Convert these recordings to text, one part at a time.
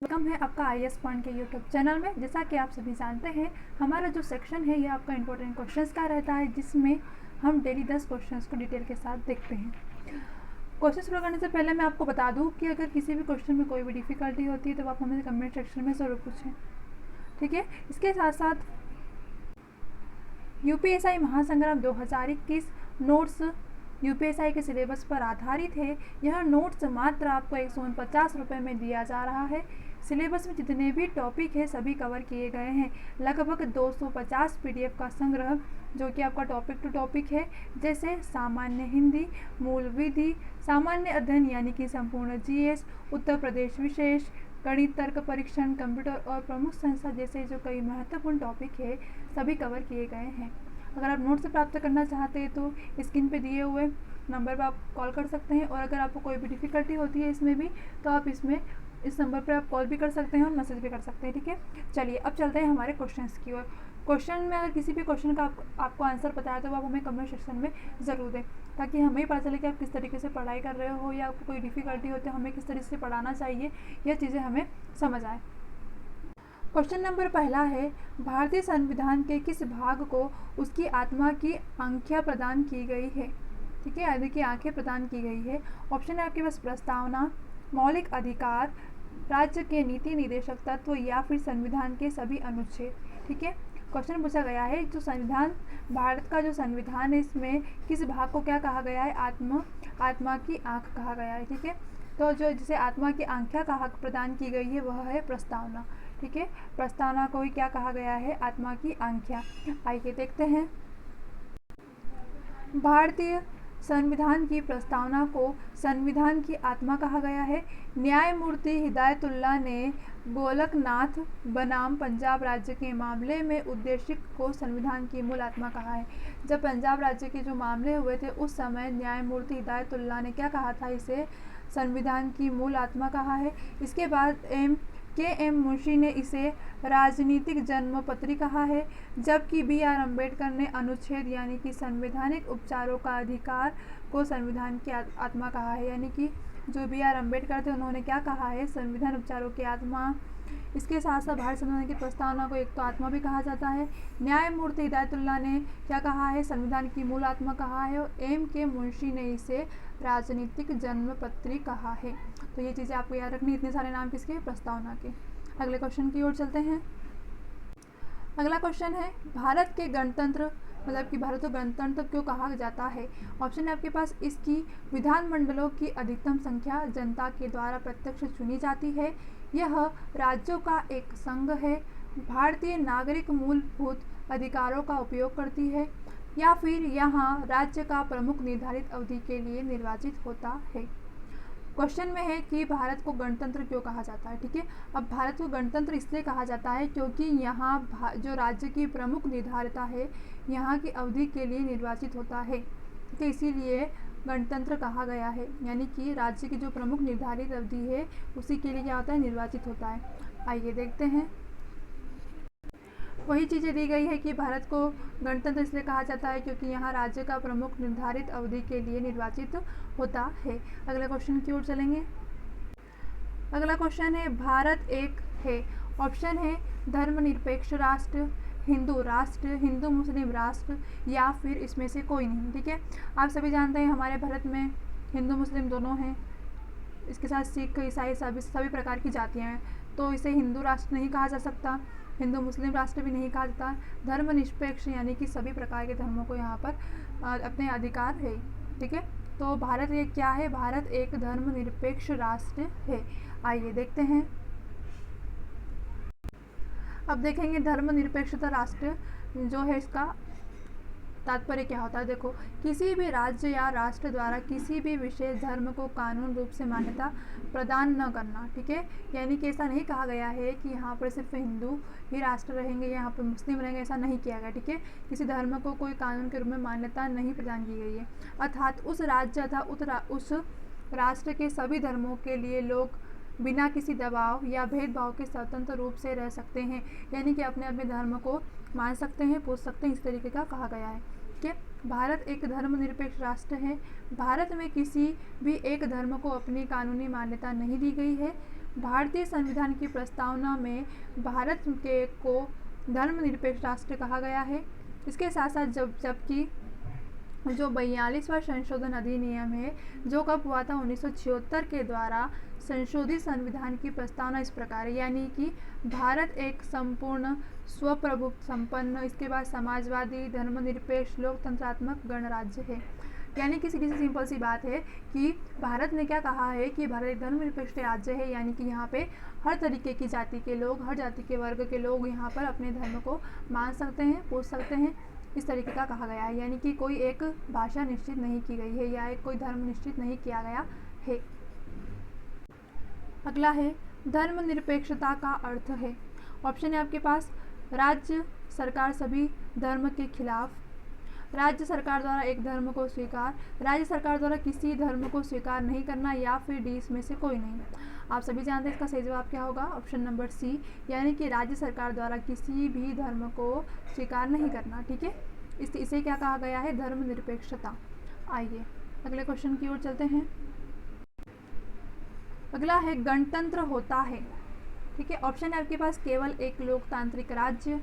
Welcome है आपका IAS point के यूट्यूब चैनल में। जैसा कि आप सभी जानते हैं, हमारा जो सेक्शन है ये आपका इंपॉर्टेंट क्वेश्चंस का रहता है, जिसमें हम डेली 10 क्वेश्चंस को डिटेल के साथ देखते हैं। क्वेश्चन शुरू करने से पहले मैं आपको बता दूं कि अगर किसी भी क्वेश्चन में कोई भी डिफ़िकल्टी होती है तो आप हमें कमेंट सेक्शन में ज़रूर पूछें, ठीक है। इसके साथ साथ UPSI महासंग्राम 2021 नोट्स UPSI के सिलेबस पर आधारित है। यह नोट्स मात्र आपको 149 रुपये में दिया जा रहा है। सिलेबस में जितने भी टॉपिक है सभी कवर किए गए हैं। लगभग 250 PDF का संग्रह जो कि आपका टॉपिक टू टॉपिक है, जैसे सामान्य हिंदी, मूल विधि, सामान्य अध्ययन यानी कि संपूर्ण GS, उत्तर प्रदेश विशेष, गणित, तर्क परीक्षण, कंप्यूटर और प्रमुख संस्था जैसे जो कई महत्वपूर्ण टॉपिक है सभी कवर किए गए हैं। अगर आप नोट्स प्राप्त करना चाहते हैं तो स्क्रीन पे दिए हुए नंबर पर आप कॉल कर सकते हैं, और अगर आपको कोई भी डिफ़िकल्टी होती है इसमें भी तो आप इस नंबर पर आप कॉल भी कर सकते हैं और मैसेज भी कर सकते हैं, ठीक है। चलिए अब चलते हैं हमारे क्वेश्चंस की ओर। क्वेश्चन में अगर किसी भी क्वेश्चन का आपको आंसर पता है तो आप हमें कमेंट सेक्शन में ज़रूर दें, ताकि हमें ही पता चले कि आप किस तरीके से पढ़ाई कर रहे हो, या आपको कोई डिफ़िकल्टी होती है हमें किस तरीके से पढ़ाना चाहिए, यह चीज़ें हमें समझ आए। क्वेश्चन नंबर पहला है, भारतीय संविधान के किस भाग को उसकी आत्मा की आंख्या प्रदान की गई है, ठीक है, आदि की आंखें प्रदान की गई है। ऑप्शन है आपके पास प्रस्तावना, मौलिक अधिकार, राज्य के नीति निर्देशक तत्व, या फिर संविधान के सभी अनुच्छेद, ठीक है। क्वेश्चन पूछा गया है जो संविधान, भारत का जो संविधान है इसमें किस भाग को क्या कहा गया है, आत्मा की आंख कहा गया है, ठीक है। तो जो जिसे आत्मा की आंख्या कहा प्रदान की गई है वह है प्रस्तावना, ठीक है। प्रस्तावना को ही क्या कहा गया है, आत्मा की आंख्या। आइए देखते हैं। भारतीय संविधान की प्रस्तावना को संविधान की आत्मा कहा गया है। न्यायमूर्ति हिदायतुल्लाह ने गोलकनाथ बनाम पंजाब राज्य के मामले में उद्देशिक को संविधान की मूल आत्मा कहा है। जब पंजाब राज्य के जो मामले हुए थे उस समय न्यायमूर्ति हिदायतुल्लाह ने क्या कहा था, इसे संविधान की मूल आत्मा कहा है। इसके बाद KM मुंशी ने इसे राजनीतिक जन्मपत्री कहा है, जबकि BR अम्बेडकर ने अनुच्छेद यानी कि संवैधानिक उपचारों का अधिकार को संविधान की आत्मा कहा है। यानी कि जो BR अम्बेडकर थे उन्होंने क्या कहा है, संविधान उपचारों की आत्मा। इसके साथ साथ भारत संविधान की प्रस्तावना को एक तो आत्मा भी कहा जाता है। न्यायमूर्ति हिदायतुल्लाह ने क्या कहा है, संविधान की मूल आत्मा कहा है, और MK मुंशी ने इसे राजनीतिक जन्मपत्री कहा है। तो ये चीज़ें आपको याद रखनी, इतने सारे नाम किसके, प्रस्तावना के। अगले क्वेश्चन की ओर चलते हैं। अगला क्वेश्चन है, भारत के गणतंत्र मतलब कि भारत को गणतंत्र क्यों कहा जाता है। ऑप्शन है आपके पास, इसकी विधानमंडलों की अधिकतम संख्या जनता के द्वारा प्रत्यक्ष चुनी जाती है, यह राज्यों का एक संघ है, भारतीय नागरिक मूलभूत अधिकारों का उपयोग करती है, या फिर यहाँ राज्य का प्रमुख निर्धारित अवधि के लिए निर्वाचित होता है। क्वेश्चन में है कि भारत को गणतंत्र क्यों कहा जाता है, ठीक है। अब भारत को गणतंत्र इसलिए कहा जाता है क्योंकि यहाँ जो राज्य की प्रमुख निर्धारिता है यहाँ की अवधि के लिए निर्वाचित होता है, ठीक है, इसीलिए गणतंत्र कहा गया है। यानी कि राज्य की जो प्रमुख निर्धारित अवधि है उसी के लिए क्या होता है, निर्वाचित होता है। आइए देखते हैं। वही चीज़ें दी गई है कि भारत को गणतंत्र इसलिए कहा जाता है क्योंकि यहाँ राज्य का प्रमुख निर्धारित अवधि के लिए निर्वाचित होता है। अगले क्वेश्चन की ओर चलेंगे। अगला क्वेश्चन है, भारत एक है। ऑप्शन है धर्मनिरपेक्ष राष्ट्र, हिंदू राष्ट्र, हिंदू मुस्लिम राष्ट्र, या फिर इसमें से कोई नहीं, ठीक है। आप सभी जानते हैं हमारे भारत में हिंदू मुस्लिम दोनों हैं, इसके साथ सिख ईसाई सभी प्रकार की जातियाँ हैं, तो इसे हिंदू राष्ट्र नहीं कहा जा सकता, हिंदू मुस्लिम राष्ट्र भी नहीं कहा जाता। धर्मनिरपेक्ष यानी कि सभी प्रकार के धर्मों को यहाँ पर अपने अधिकार है, ठीक है। तो भारत एक क्या है, भारत एक धर्मनिरपेक्ष राष्ट्र है। आइए देखते हैं। अब देखेंगे धर्मनिरपेक्षता राष्ट्र जो है इसका तात्पर्य क्या होता है। देखो, किसी भी राज्य या राष्ट्र द्वारा किसी भी विशेष धर्म को कानून रूप से मान्यता प्रदान न करना, ठीक है। यानी कि ऐसा नहीं कहा गया है कि यहाँ पर सिर्फ हिंदू ही राष्ट्र रहेंगे, यहाँ पर मुस्लिम रहेंगे, ऐसा नहीं किया गया, ठीक है। किसी धर्म को कोई कानून के रूप में मान्यता नहीं प्रदान की गई है, अर्थात उस राज्य अथवा उस राष्ट्र के सभी धर्मों के लिए लोग बिना किसी दबाव या भेदभाव के स्वतंत्र रूप से रह सकते हैं। यानी कि अपने अपने धर्म को मान सकते हैं, पूछ सकते हैं, इस तरीके का कहा गया है, ठीक है। भारत एक धर्मनिरपेक्ष राष्ट्र है। भारत में किसी भी एक धर्म को अपनी कानूनी मान्यता नहीं दी गई है। भारतीय संविधान की प्रस्तावना में भारत के को धर्मनिरपेक्ष राष्ट्र कहा गया है। इसके साथ साथ जबकि जो 42वां संशोधन अधिनियम है जो कब हुआ था 1976 के द्वारा संशोधित संविधान की प्रस्तावना इस प्रकार है, यानी कि भारत एक संपूर्ण स्वप्रभुत्व संपन्न, इसके बाद समाजवादी, धर्मनिरपेक्ष, लोकतंत्रात्मक गणराज्य है। यानी कि सीधी सी सिंपल सी बात है कि भारत ने क्या कहा है कि भारत एक धर्मनिरपेक्ष राज्य है, यानी कि यहाँ पे हर तरीके की जाति के लोग, हर जाति के वर्ग के लोग यहाँ पर अपने धर्म को मान सकते हैं, पूछ सकते हैं, इस तरीके का कहा गया है। यानी कि कोई एक भाषा निश्चित नहीं की गई है या एक कोई धर्म निश्चित नहीं किया गया है। अगला है धर्मनिरपेक्षता का अर्थ है। ऑप्शन है आपके पास राज्य सरकार सभी धर्म के खिलाफ, राज्य सरकार द्वारा एक धर्म को स्वीकार, राज्य सरकार द्वारा किसी धर्म को स्वीकार नहीं करना, या फिर डी इसमें से कोई नहीं। आप सभी जानते हैं इसका सही जवाब क्या होगा, ऑप्शन नंबर सी, यानी कि राज्य सरकार द्वारा किसी भी धर्म को स्वीकार नहीं करना। ठीक है, इसे क्या कहा गया है, धर्मनिरपेक्षता। आइए अगले क्वेश्चन की ओर चलते हैं। अगला है गणतंत्र होता है। ठीक है, ऑप्शन है आपके पास केवल एक लोकतांत्रिक राज्य,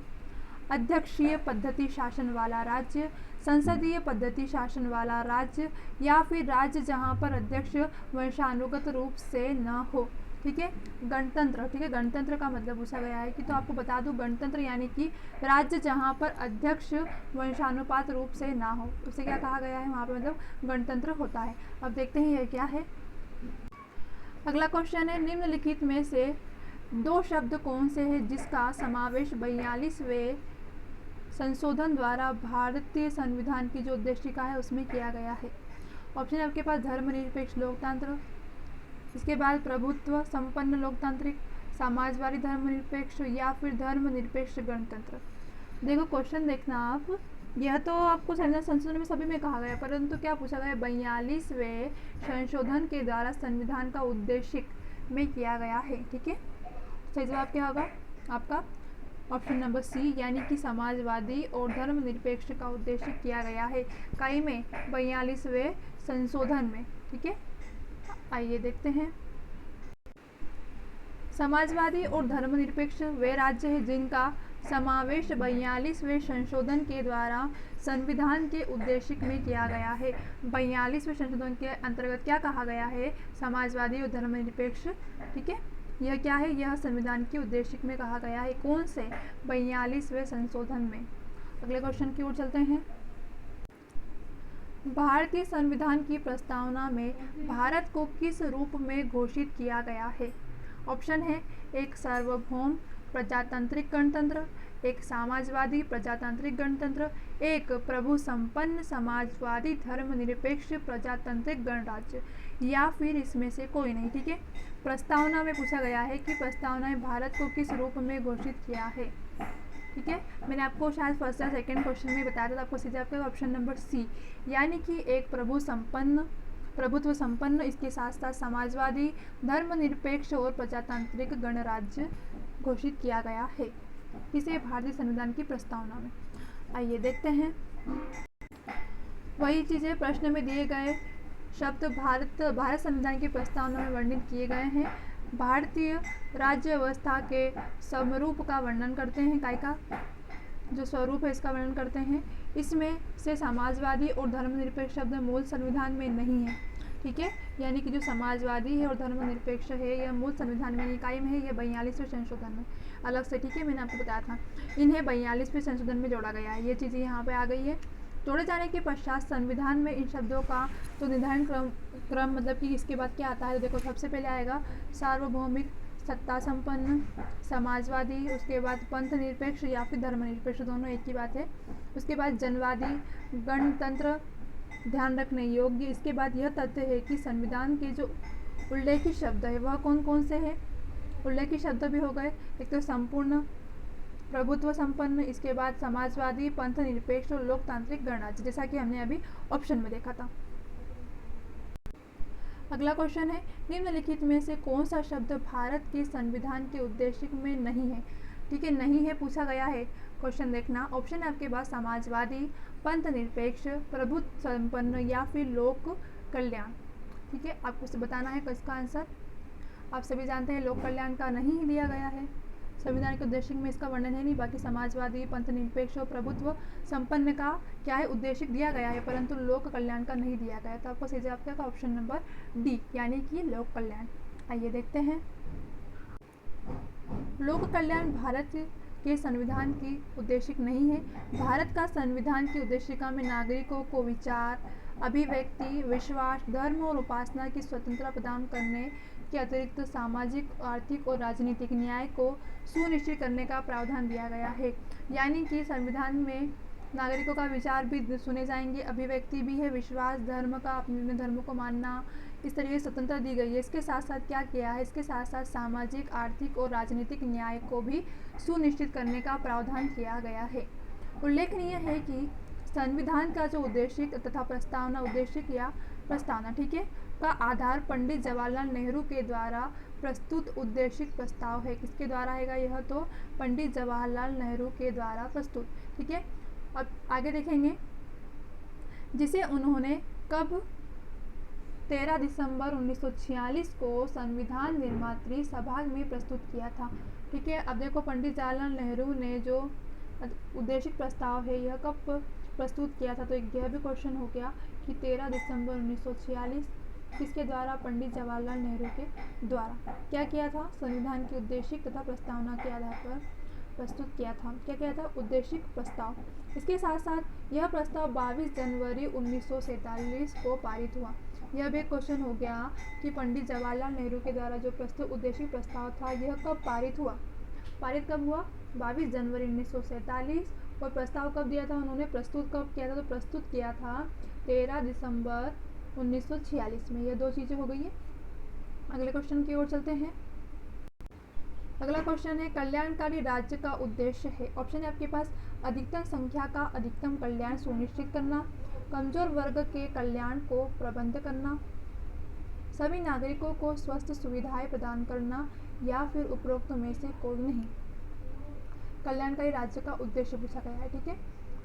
अध्यक्षीय पद्धति शासन वाला राज्य, संसदीय पद्धति शासन वाला राज्य, या फिर राज्य जहां पर अध्यक्ष वंशानुगत रूप से न हो। ठीक है, गणतंत्र। ठीक है, गणतंत्र का मतलब पूछा गया है कि, तो आपको बता दूं गणतंत्र यानी कि राज्य जहां पर अध्यक्ष वंशानुपात रूप से ना हो, उसे क्या कहा गया है, वहां पर मतलब गणतंत्र होता है। अब देखते हैं यह क्या है। अगला क्वेश्चन है निम्नलिखित में से दो शब्द कौन से हैं जिसका समावेश 42वें संशोधन द्वारा भारतीय संविधान की जो उद्देशिका है उसमें किया गया है। ऑप्शन है आपके पास धर्मनिरपेक्ष लोकतंत्र, इसके बाद प्रभुत्व संपन्न लोकतांत्रिक, समाजवादी धर्मनिरपेक्ष, या फिर धर्मनिरपेक्ष गणतंत्र। देखो क्वेश्चन देखना आप, यह तो आपको संशोधन में सभी में कहा गया, परंतु क्या पूछा गया, 42वें संशोधन के द्वारा संविधान का उद्देशिक में किया गया है। ठीक है, सही जवाब क्या होगा आपका, ऑप्शन नंबर सी, यानी कि समाजवादी और धर्मनिरपेक्ष का उद्देश्य किया गया है कई में 42वें संशोधन में। ठीक है, आइए देखते हैं। समाजवादी और धर्मनिरपेक्ष वे राज्य हैं जिनका समावेश 42वें संशोधन के द्वारा संविधान के उद्देशिक में किया गया है। 42वें संशोधन के अंतर्गत क्या कहा गया है, समाजवादी और धर्मनिरपेक्ष। ठीक है, यह क्या है, यह संविधान के उद्देशिक में कहा गया है। कौन से, 42वें संशोधन में। अगले क्वेश्चन की ओर चलते हैं। भारतीय संविधान की प्रस्तावना में भारत को किस रूप में घोषित किया गया है। ऑप्शन है एक सार्वभौम प्रजातांत्रिक गणतंत्र, एक समाजवादी प्रजातांत्रिक गणतंत्र, एक प्रभु संपन्न समाजवादी धर्मनिरपेक्ष प्रजातांत्रिक गणराज्य, या फिर इसमें से कोई नहीं। ठीक है, प्रस्तावना में पूछा गया है कि प्रस्तावना में भारत को किस रूप में घोषित किया है। ठीक है, मैंने आपको शायद फर्स्ट या सेकंड क्वेश्चन में बताया था, आपको सीधे आपका ऑप्शन नंबर सी, यानी कि एक प्रभुत्व संपन्न, इसके साथ साथ समाजवादी धर्मनिरपेक्ष और प्रजातांत्रिक गणराज्य घोषित किया गया है इसे भारतीय संविधान की प्रस्तावना में। आइए देखते हैं, वही चीज़ें प्रश्न में दिए गए शब्द भारत संविधान की प्रस्तावना में वर्णित किए गए हैं। भारतीय राज्य व्यवस्था के समरूप का वर्णन करते हैं, काय का जो स्वरूप है इसका वर्णन करते हैं। इसमें से समाजवादी और धर्मनिरपेक्ष शब्द मूल संविधान में नहीं है। ठीक है, यानी कि जो समाजवादी है और धर्मनिरपेक्ष है यह मूल संविधान में निकाय में है, यह 42वें संशोधन में अलग से। ठीक है, मैंने आपको बताया था इन्हें 42वें संशोधन में जोड़ा गया है, ये चीज़ें यहाँ पे आ गई है। जोड़े जाने के पश्चात संविधान में इन शब्दों का तो निर्धारण क्रम मतलब कि इसके बाद क्या आता है, तो देखो सबसे पहले आएगा सार्वभौमिक सत्ता संपन्न समाजवादी, उसके बाद पंथ निरपेक्ष या फिर धर्मनिरपेक्ष, दोनों एक ही बात है। उसके बाद जनवादी गणतंत्र ध्यान रखने योग्य। इसके बाद यह तथ्य है कि संविधान के जो उल्लेखित शब्द है वह कौन कौन से हैं, उल्लेखित शब्द भी हो गए, एक तो संपूर्ण प्रभुत्व संपन्न, इसके बाद समाजवादी पंथ निरपेक्ष और लोकतांत्रिक गणराज्य, जैसा कि हमने अभी ऑप्शन में देखा था। अगला क्वेश्चन है निम्नलिखित में से कौन सा शब्द भारत के संविधान के उद्देश्य में नहीं है। ठीक है, नहीं है पूछा गया है, क्वेश्चन देखना। ऑप्शन है आपके पास समाजवादी, पंथ निरपेक्ष, प्रभुत्व संपन्न, या फिर लोक कल्याण। ठीक है, आपको बताना है इसका आंसर। आप सभी जानते हैं लोक कल्याण का नहीं दिया गया है। संविधान के उद्देश्य में इसका वर्णन है नहीं, बाकी समाजवादी, पंथ निरपेक्ष और प्रभुत्व संपन्न का क्या है उद्देश्य दिया गया है, परंतु लोक कल्याण का नहीं दिया गया। तो आपको सही जवाब क्या था ऑप्शन नंबर डी, यानी कि लोक कल्याण। आइए देखते हैं। लोक कल्याण भारत के संविधान की उद्देशिक नहीं है। भारत का संविधान की उद्देशिका में नागरिकों को विचार, अभिव्यक्ति, विश्वास, धर्म और उपासना की स्वतंत्रता प्रदान करने के अतिरिक्त सामाजिक, आर्थिक और राजनीतिक न्याय को सुनिश्चित करने का प्रावधान दिया गया है। यानी कि संविधान में नागरिकों का विचार भी सुने जाएंगे, अभिव्यक्ति भी है, विश्वास, धर्म का अपने धर्म को मानना, इस तरीके से स्वतंत्रता दी गई है। इसके साथ साथ क्या किया है, इसके साथ साथ सामाजिक, आर्थिक और राजनीतिक न्याय को भी सुनिश्चित करने का प्रावधान किया गया है। उल्लेखनीय है कि संविधान का जो उद्देश्य तथा प्रस्तावना, उद्देश्य या प्रस्तावना, ठीक है, का आधार पंडित जवाहरलाल नेहरू के द्वारा प्रस्तुत उद्देशिक प्रस्ताव है। किसके द्वारा है यह, तो पंडित जवाहरलाल नेहरू के द्वारा प्रस्तुत, ठीक है। अब आगे देखेंगे, जिसे उन्होंने कब 13 दिसंबर 1946 को संविधान निर्मात्री सभा में प्रस्तुत किया था, ठीक है। अब देखो पंडित जवाहरलाल नेहरू ने जो उद्देशिक प्रस्ताव है यह कब प्रस्तुत किया था, तो यह भी क्वेश्चन हो गया कि 13 दिसंबर 1946 किसके द्वारा, पंडित जवाहरलाल नेहरू के द्वारा क्या किया था, संविधान की उद्देशिक तथा प्रस्तावना के आधार पर प्रस्तुत किया था। क्या किया था, उद्देशिक प्रस्ताव। इसके साथ साथ यह प्रस्ताव 22 जनवरी 1947 को पारित हुआ। यह भी क्वेश्चन हो गया कि पंडित जवाहरलाल नेहरू के द्वारा जो प्रस्तुत उद्देशिक प्रस्ताव था यह कब पारित हुआ, पारित कब हुआ, 22 जनवरी 1947। और प्रस्ताव कब दिया था उन्होंने, प्रस्तुत कब किया था, तो प्रस्तुत किया था 13 दिसंबर 1946 में। यह दो चीज़ें हो गई है। अगले क्वेश्चन की ओर चलते हैं। अगला क्वेश्चन है, कल्याणकारी राज्य का उद्देश्य है। ऑप्शन है आपके पास, अधिकतम संख्या का अधिकतम कल्याण सुनिश्चित करना, कमजोर वर्ग के कल्याण को प्रबंध करना, सभी नागरिकों को स्वस्थ सुविधाएं प्रदान करना, या फिर उपरोक्त में से कोई नहीं। कल्याणकारी राज्य का उद्देश्य पूछा गया है, ठीक है।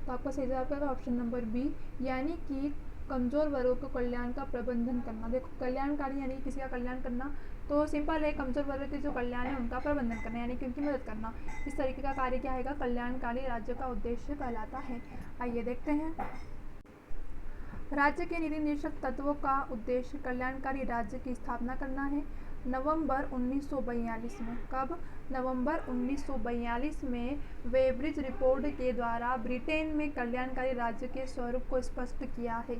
तो आपका सही जवाब क्या होगा, ऑप्शन नंबर बी, यानी कि कमजोर वर्गों को कल्याण का प्रबंधन करना। देखो कल्याणकारी यानी किसी का कल्याण करना, तो सिंपल है, कमजोर वर्ग के जो कल्याण है उनका प्रबंधन करना, यानी कि उनकी मदद करना। इस तरीके का कार्य क्या है, कल्याणकारी राज्य का उद्देश्य कहलाता है। आइए देखते हैं। राज्य के नीति निर्देशक तत्वों का उद्देश्य कल्याणकारी राज्य की स्थापना करना है। नवंबर 1942 में, कब, नवंबर 1942 में वेब्रिज रिपोर्ट के द्वारा ब्रिटेन में कल्याणकारी राज्य के स्वरूप को स्पष्ट किया है।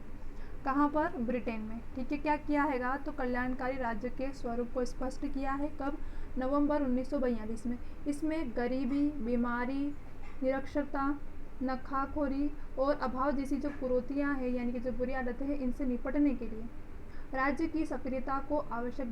कहाँ पर, ब्रिटेन में, ठीक है। क्या किया हैगा, तो कल्याणकारी राज्य के स्वरूप को स्पष्ट किया है, कब, नवंबर 1942 में। इसमें गरीबी, बीमारी, निरक्षरता, नखाखोरी और अभाव जैसी जो कुरीतियाँ हैं, यानी कि जो बुरी आदतें हैं, इनसे निपटने के लिए राज्य की सक्रियता को आवश्यक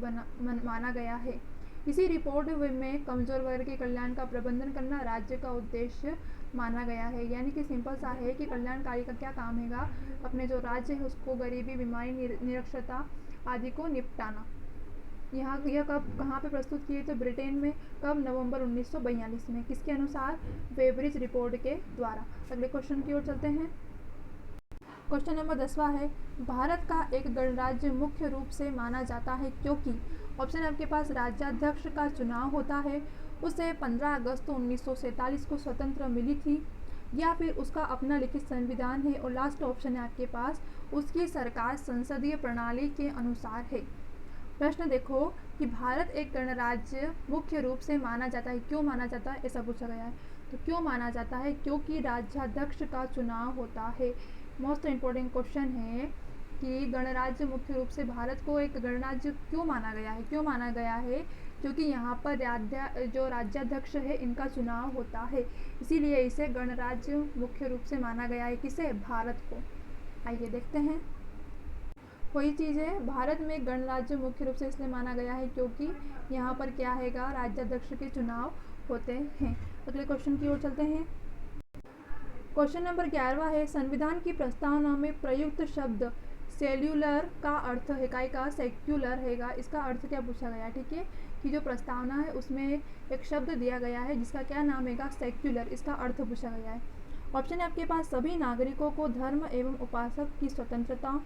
माना गया है। इसी रिपोर्ट में कमजोर वर्ग के कल्याण का प्रबंधन करना राज्य का उद्देश्य माना गया है। यानी कि सिंपल सा है कि कल्याणकारी का क्या काम हैगा, अपने जो राज्य है उसको गरीबी, बीमारी, निरक्षरता आदि को निपटाना। यह कब, कहाँ पे प्रस्तुत किए, तो ब्रिटेन में, कब, नवंबर 1942 में। किसके अनुसार, वेब्रिज रिपोर्ट के द्वारा। अगले क्वेश्चन की ओर चलते हैं। क्वेश्चन नंबर 10वां है, भारत का एक गणराज्य मुख्य रूप से माना जाता है क्योंकि, ऑप्शन आपके पास, राज्याध्यक्ष का चुनाव होता है, उसे 15 अगस्त 1947 को स्वतंत्र मिली थी, या फिर उसका अपना लिखित संविधान है, और लास्ट ऑप्शन है आपके पास, उसकी सरकार संसदीय प्रणाली के अनुसार है। प्रश्न देखो कि भारत एक गणराज्य मुख्य रूप से माना जाता है, क्यों माना जाता है, ऐसा पूछा गया है। तो क्यों माना जाता है, क्योंकि राज्याध्यक्ष का चुनाव होता है। मोस्ट इम्पोर्टेंट क्वेश्चन है कि गणराज्य मुख्य रूप से भारत को एक गणराज्य क्यों माना गया है, क्यों माना गया है, क्योंकि यहाँ पर जो राज्याध्यक्ष है इनका चुनाव होता है, इसीलिए इसे गणराज्य मुख्य रूप से माना गया है। किसे, भारत को। आइए देखते हैं। वही चीज़ है, भारत में गणराज्य मुख्य रूप से इसलिए माना गया है क्योंकि यहाँ पर क्या हैगा, राज्याध्यक्ष के चुनाव होते हैं। अगले क्वेश्चन की ओर चलते हैं। क्वेश्चन नंबर 11वां है, संविधान की प्रस्तावना में प्रयुक्त शब्द सेल्यूलर का अर्थ है, काय का, सेक्युलर हैगा। इसका अर्थ क्या पूछा गया, ठीक है, कि जो प्रस्तावना है उसमें एक शब्द दिया गया है जिसका क्या नाम हैगा, सेक्युलर। इसका अर्थ पूछा गया है। ऑप्शन है आपके पास, सभी नागरिकों को धर्म एवं उपासक की स्वतंत्रता,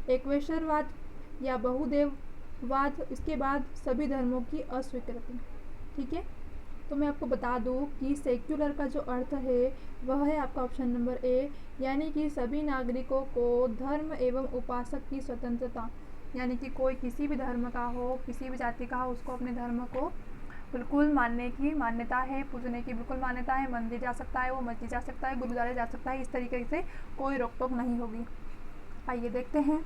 एकेश्वरवाद या बहुदेव वाद, इसके बाद सभी धर्मों की अस्वीकृति। ठीक है, तो मैं आपको बता दूं कि सेक्युलर का जो अर्थ है वह है आपका ऑप्शन नंबर ए, यानी कि सभी नागरिकों को धर्म एवं उपासक की स्वतंत्रता, यानी कि कोई किसी भी धर्म का हो, किसी भी जाति का हो, उसको अपने धर्म को बिल्कुल मानने की मान्यता है, पूजने की बिल्कुल मान्यता है। मंदिर जा सकता है, वो मस्जिद जा सकता है, गुरुद्वारे जा सकता है, इस तरीके से कोई रोक टोक नहीं होगी। आइए देखते हैं।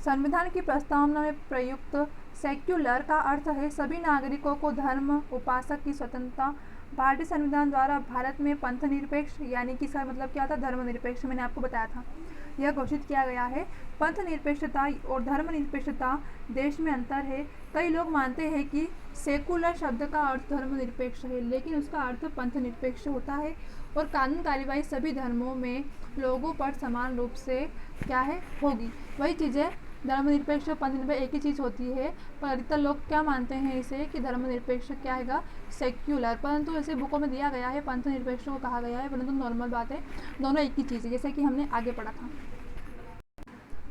संविधान की प्रस्तावना में प्रयुक्त सेक्युलर का अर्थ है सभी नागरिकों को धर्म उपासक की स्वतंत्रता। भारतीय संविधान द्वारा भारत में पंथ निरपेक्ष, यानी कि इसका मतलब क्या था, धर्मनिरपेक्ष, मैंने आपको बताया था, यह घोषित किया गया है। पंथ निरपेक्षता और धर्मनिरपेक्षता देश में अंतर है। कई लोग मानते हैं कि सेकुलर शब्द का अर्थ धर्मनिरपेक्ष है, लेकिन उसका अर्थ पंथ निरपेक्ष होता है और कानून कार्यवाही सभी धर्मों में लोगों पर समान रूप से क्या है, होगी। वही चीज़ें धर्मनिरपेक्ष और पंथ निरपेक्ष एक ही चीज़ होती है, पर अधिकतर लोग क्या मानते हैं इसे कि धर्मनिरपेक्ष क्या है, सेक्युलर, परंतु ऐसे बुकों में दिया गया है पंथ निरपेक्ष को कहा गया है, परंतु नॉर्मल बात है, दोनों एक ही चीज़ है, जैसे कि हमने आगे पढ़ा था।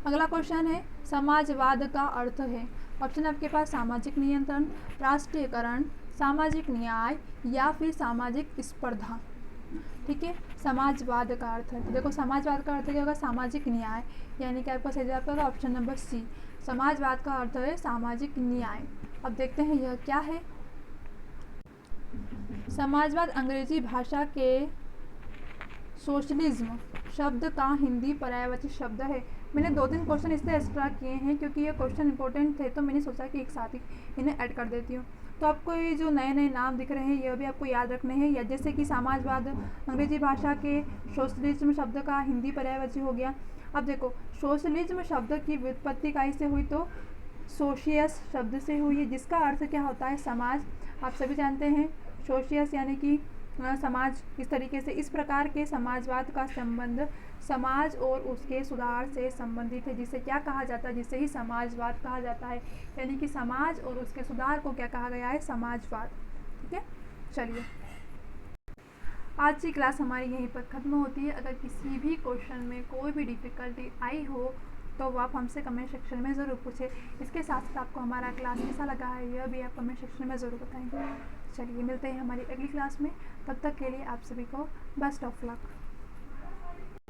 अगला क्वेश्चन है समाजवाद का अर्थ है। ऑप्शन आपके पास सामाजिक नियंत्रण, राष्ट्रीयकरण, सामाजिक न्याय या फिर सामाजिक स्पर्धा। ठीक है, समाजवाद का अर्थ है, तो देखो समाजवाद का अर्थ क्या होगा, सामाजिक न्याय, यानी कि आपका सही जवाब होगा ऑप्शन नंबर सी, समाजवाद का अर्थ है सामाजिक न्याय। अब देखते हैं यह क्या है। समाजवाद अंग्रेजी भाषा के सोशलिज्म शब्द का हिंदी पर्यायवाची शब्द है। मैंने 2-3 क्वेश्चन इसलिए एक्स्ट्रा किए हैं क्योंकि ये क्वेश्चन इंपॉर्टेंट थे, तो मैंने सोचा कि एक साथ ही इन्हें ऐड कर देती हूँ। तो आपको ये जो नए नए नाम दिख रहे हैं यह भी आपको याद रखने हैं, या जैसे कि समाजवाद अंग्रेजी भाषा के सोशलिज्म शब्द का हिंदी पर्यायवाची हो गया। अब देखो सोशलिज्म शब्द की व्युत्पत्ति कहीं से हुई, तो सोशियस शब्द से हुई है, जिसका अर्थ क्या होता है, समाज। आप सभी जानते हैं सोशियस यानी कि समाज। इस तरीके से इस प्रकार के समाजवाद का संबंध समाज और उसके सुधार से संबंधित है, जिसे क्या कहा जाता है, जिसे ही समाजवाद कहा जाता है, यानी कि समाज और उसके सुधार को क्या कहा गया है, समाजवाद। ठीक है, चलिए आज की क्लास हमारी यहीं पर ख़त्म होती है। अगर किसी भी क्वेश्चन में कोई भी डिफ़िकल्टी आई हो तो वो आप हमसे कमेंट सेक्शन में ज़रूर पूछें। इसके साथ साथ आपको हमारा क्लास कैसा लगा है यह भी आप कमेंट सेक्शन में ज़रूर बताएंगे। चलिए मिलते हैं हमारी अगली क्लास में, तब तक के लिए आप सभी को बेस्ट ऑफ लक।